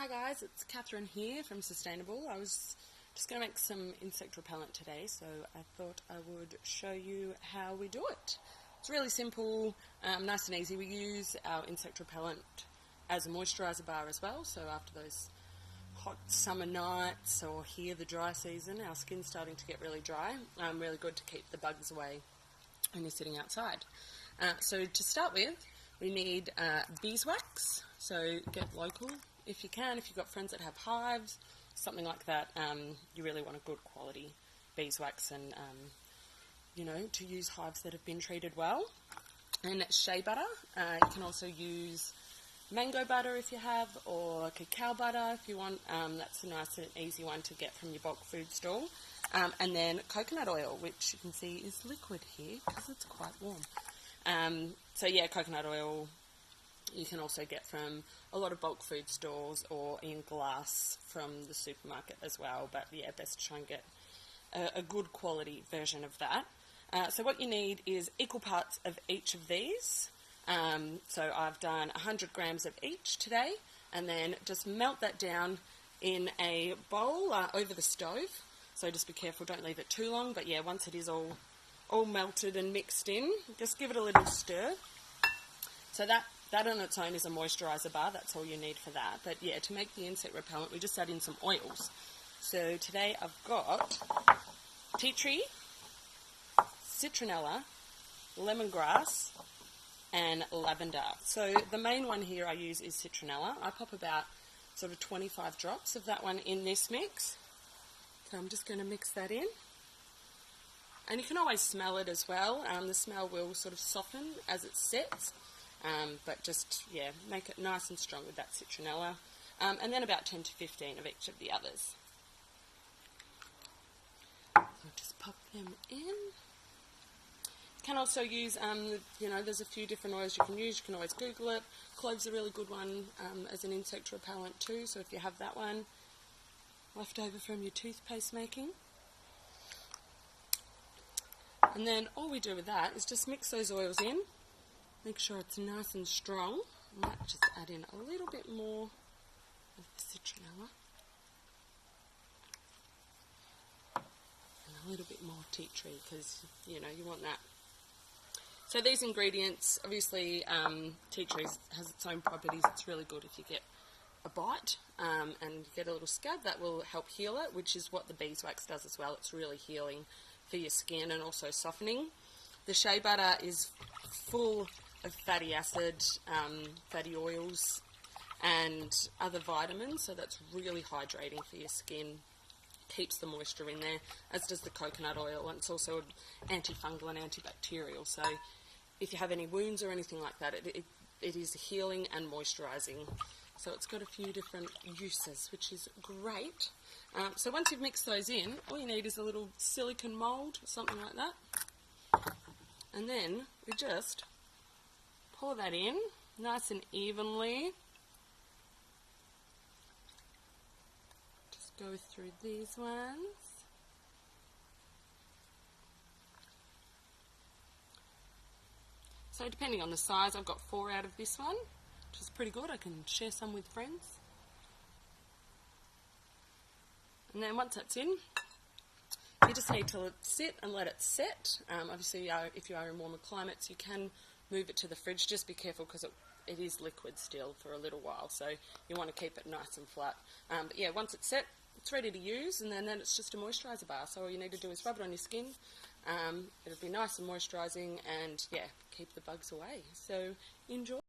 Hi guys, it's Catherine here from Sustainable. I was just going to make some insect repellent today, so I thought I would show you how we do it. It's really simple, nice and easy. We use our insect repellent as a moisturiser bar as well, so after those hot summer nights or here the dry season, our skin's starting to get really dry. Really good to keep the bugs away when you're sitting outside. So to start with, we need beeswax, so get local if you can. If you've got friends that have hives, something like that, you really want a good quality beeswax and, to use hives that have been treated well. And shea butter, you can also use mango butter if you have, or cacao butter if you want. That's a nice and easy one to get from your bulk food store. And then coconut oil, which you can see is liquid here because it's quite warm. So yeah, coconut oil you can also get from a lot of bulk food stores or in glass from the supermarket as well. But yeah, best to try and get a good quality version of that. So what you need is equal parts of each of these. So I've done 100 grams of each today, and then just melt that down in a bowl over the stove. So just be careful, don't leave it too long. But yeah, once it is all melted and mixed in, just give it a little stir. So that on its own is a moisturiser bar. That's all you need for that. But yeah, to make the insect repellent, we just add in some oils. So today I've got tea tree, citronella, lemongrass, and lavender. So the main one here I use is citronella. I pop about sort of 25 drops of that one in this mix. So I'm just going to mix that in. And you can always smell it as well. The smell will sort of soften as it sets. But just, yeah, make it nice and strong with that citronella. And then about 10 to 15 of each of the others. So just pop them in. You can also use, there's a few different oils you can use. You can always Google it. Cloves are a really good one as an insect repellent too. So if you have that one left over from your toothpaste making. And then all we do with that is just mix those oils in. Make sure it's nice and strong. I might just add in a little bit more of the citronella. And a little bit more tea tree because, you want that. So these ingredients, obviously tea tree has its own properties. It's really good if you get a bite and get a little scab. That will help heal it, which is what the beeswax does as well. It's really healing for your skin and also softening. The shea butter is full of fatty acid, fatty oils and other vitamins, so that's really hydrating for your skin, keeps the moisture in there, as does the coconut oil, and it's also antifungal and antibacterial, so if you have any wounds or anything like that, it is healing and moisturising. So it's got a few different uses, which is great. So once you've mixed those in, all you need is a little silicone mould, something like that. And then we just pour that in nice and evenly. Just go through these ones. So depending on the size, I've got 4 out of this one, which is pretty good. I can share some with friends. And then once that's in, you just need to sit and let it set. Obviously, if you are in warmer climates, you can move it to the fridge. Just be careful because it is liquid still for a little while, so you want to keep it nice and flat. But yeah, once it's set, it's ready to use, and then it's just a moisturiser bar. So all you need to do is rub it on your skin. It'll be nice and moisturising, and yeah, keep the bugs away. So enjoy.